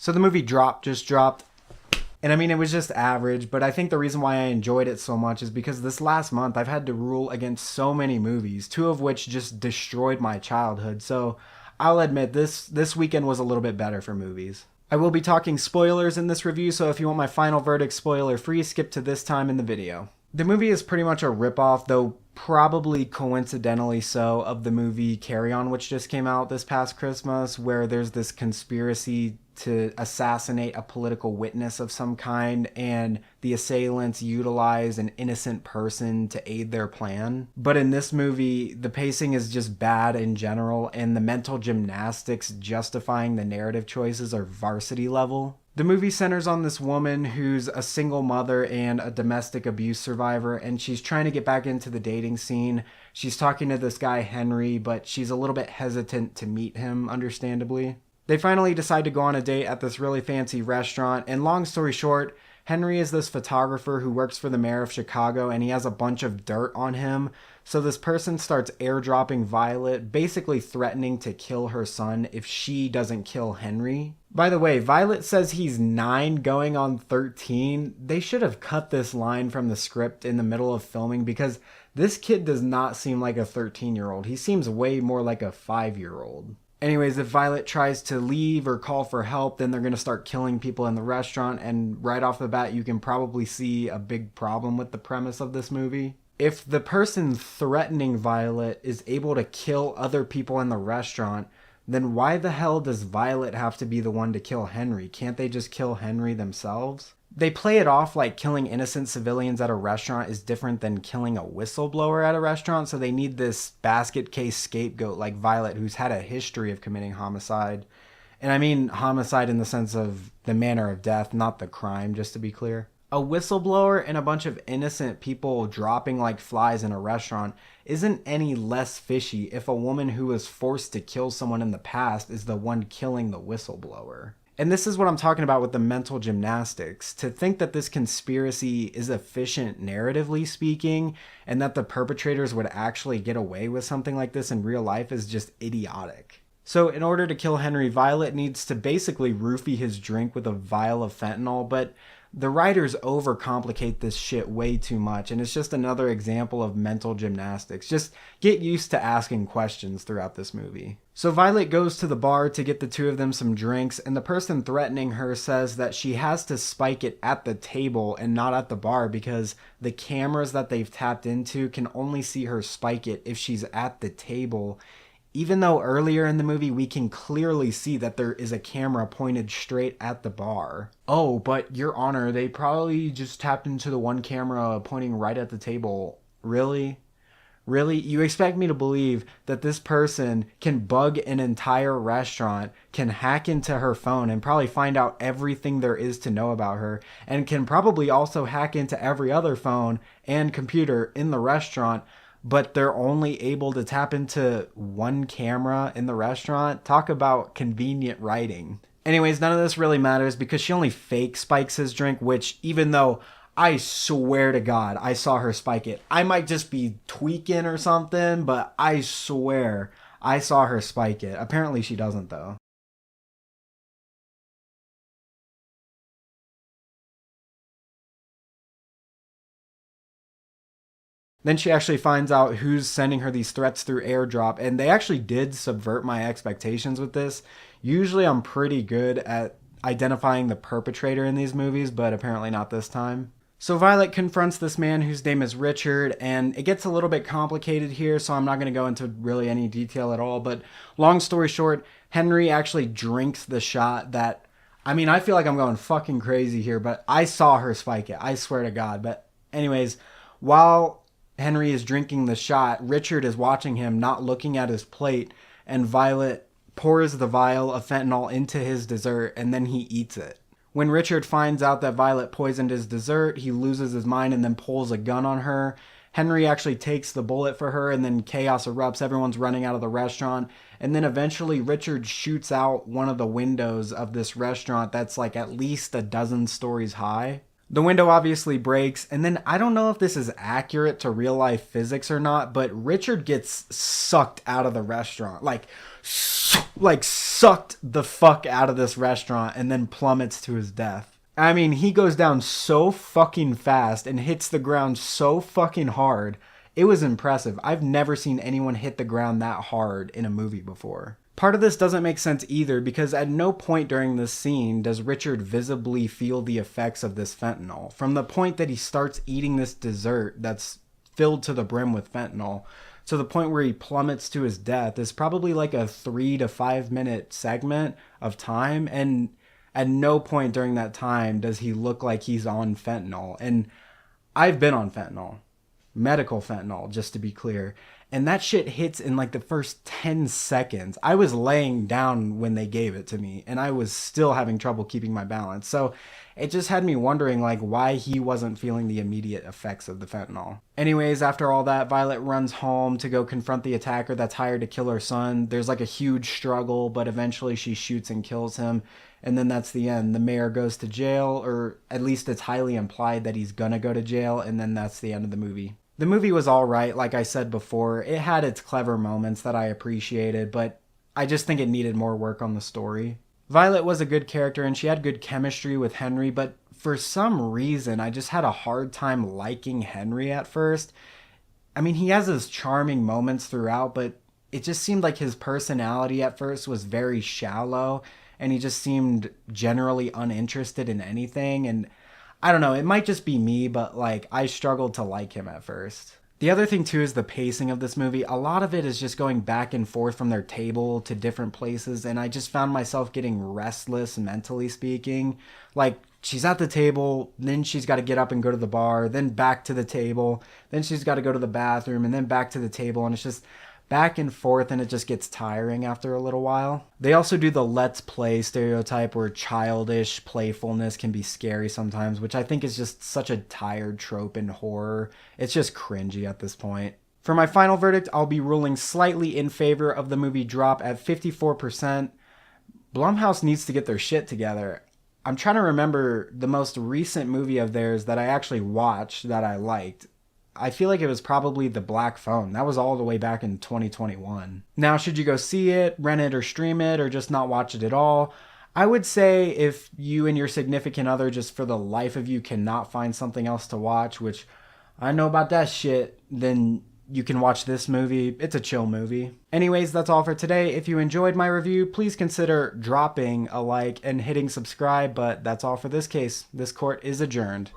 So the movie just dropped. And I mean, it was just average, but I think the reason why I enjoyed it so much is because this last month I've had to rule against so many movies, two of which just destroyed my childhood. So I'll admit this weekend was a little bit better for movies. I will be talking spoilers in this review, so if you want my final verdict spoiler free, skip to this time in the video. The movie is pretty much a ripoff, though probably coincidentally so, of the movie Carry On, which just came out this past Christmas, where there's this conspiracy to assassinate a political witness of some kind, and the assailants utilize an innocent person to aid their plan. But in this movie, the pacing is just bad in general, and the mental gymnastics justifying the narrative choices are Varsity level. The movie centers on this woman who's a single mother and a domestic abuse survivor, and she's trying to get back into the dating scene. She's talking to this guy, Henry, but she's a little bit hesitant to meet him, understandably. They finally decide to go on a date at this really fancy restaurant, and long story short, Henry is this photographer who works for the mayor of Chicago, and he has a bunch of dirt on him. So this person starts airdropping Violet, basically threatening to kill her son if she doesn't kill Henry. By the way, Violet says he's 9 going on 13. They should have cut this line from the script in the middle of filming because this kid does not seem like a 13-year-old. He seems way more like a 5-year-old. Anyways, if Violet tries to leave or call for help, then they're going to start killing people in the restaurant. And right off the bat, you can probably see a big problem with the premise of this movie. If the person threatening Violet is able to kill other people in the restaurant, then why the hell does Violet have to be the one to kill Henry? Can't they just kill Henry themselves? They play it off like killing innocent civilians at a restaurant is different than killing a whistleblower at a restaurant, so they need this basket case scapegoat like Violet, who's had a history of committing homicide. And I mean homicide in the sense of the manner of death, not the crime, just to be clear. A whistleblower and a bunch of innocent people dropping like flies in a restaurant isn't any less fishy if a woman who was forced to kill someone in the past is the one killing the whistleblower. And this is what I'm talking about with the mental gymnastics. To think that this conspiracy is efficient narratively speaking, and that the perpetrators would actually get away with something like this in real life is just idiotic. So in order to kill Henry, Violet needs to basically roofie his drink with a vial of fentanyl, but the writers overcomplicate this shit way too much, and it's just another example of mental gymnastics. Just get used to asking questions throughout this movie. So Violet goes to the bar to get the two of them some drinks, and the person threatening her says that she has to spike it at the table and not at the bar because the cameras that they've tapped into can only see her spike it if she's at the table. Even though earlier in the movie we can clearly see that there is a camera pointed straight at the bar. Oh, but Your Honor, they probably just tapped into the one camera pointing right at the table. Really? Really? You expect me to believe that this person can bug an entire restaurant, can hack into her phone and probably find out everything there is to know about her, and can probably also hack into every other phone and computer in the restaurant, but they're only able to tap into one camera in the restaurant? Talk about convenient writing. Anyways, none of this really matters because she only fake spikes his drink, which even though I swear to God I saw her spike it. I might just be tweaking or something, but I swear I saw her spike it. Apparently she doesn't though. Then she actually finds out who's sending her these threats through airdrop, and they actually did subvert my expectations with this. Usually I'm pretty good at identifying the perpetrator in these movies, but apparently not this time. So Violet confronts this man whose name is Richard, and it gets a little bit complicated here, so I'm not going to go into really any detail at all, but long story short, Henry actually drinks the shot that, I mean, I feel like I'm going fucking crazy here, but I saw her spike it, I swear to God. But anyways, while Henry is drinking the shot, Richard is watching him, not looking at his plate, and Violet pours the vial of fentanyl into his dessert, and then he eats it. When Richard finds out that Violet poisoned his dessert, he loses his mind and then pulls a gun on her. Henry actually takes the bullet for her, and then chaos erupts. Everyone's running out of the restaurant, and then eventually Richard shoots out one of the windows of this restaurant that's like at least a dozen stories high. The window obviously breaks, and then I don't know if this is accurate to real life physics or not, but Richard gets sucked out of the restaurant. Like, like sucked the fuck out of this restaurant and then plummets to his death. I mean, he goes down so fucking fast and hits the ground so fucking hard. It was impressive. I've never seen anyone hit the ground that hard in a movie before. Part of this doesn't make sense either because at no point during this scene does Richard visibly feel the effects of this fentanyl. From the point that he starts eating this dessert that's filled to the brim with fentanyl to the point where he plummets to his death is probably like a 3 to 5 minute segment of time, and at no point during that time does he look like he's on fentanyl. And I've been on fentanyl, medical fentanyl, just to be clear, and that shit hits in like the first 10 seconds. I was laying down when they gave it to me and I was still having trouble keeping my balance. So it just had me wondering like why he wasn't feeling the immediate effects of the fentanyl. Anyways, after all that, Violet runs home to go confront the attacker that's hired to kill her son. There's like a huge struggle, but eventually she shoots and kills him. And then that's the end. The mayor goes to jail, or at least it's highly implied that he's gonna go to jail, and then that's the end of the movie. The movie was all right, like I said before. It had its clever moments that I appreciated, but I just think it needed more work on the story. Violet was a good character and she had good chemistry with Henry, but for some reason I just had a hard time liking Henry at first. I mean, he has his charming moments throughout, but it just seemed like his personality at first was very shallow and he just seemed generally uninterested in anything. And I don't know, it might just be me, but like I struggled to like him at first. The other thing too is the pacing of this movie. A lot of it is just going back and forth from their table to different places, and I just found myself getting restless mentally speaking. Like she's at the table, then she's got to get up and go to the bar, then back to the table, then she's got to go to the bathroom, and then back to the table, and it's just back and forth, and it just gets tiring after a little while. They also do the let's play stereotype where childish playfulness can be scary sometimes, which I think is just such a tired trope in horror. It's just cringy at this point. For my final verdict, I'll be ruling slightly in favor of the movie Drop at 54%. Blumhouse needs to get their shit together. I'm trying to remember the most recent movie of theirs that I actually watched that I liked. I feel like it was probably The Black Phone. That was all the way back in 2021. Now, should you go see it, rent it, or stream it, or just not watch it at all? I would say if you and your significant other just for the life of you cannot find something else to watch, which I know about that shit, then you can watch this movie. It's a chill movie. Anyways, that's all for today. If you enjoyed my review, please consider dropping a like and hitting subscribe, but that's all for this case. This court is adjourned.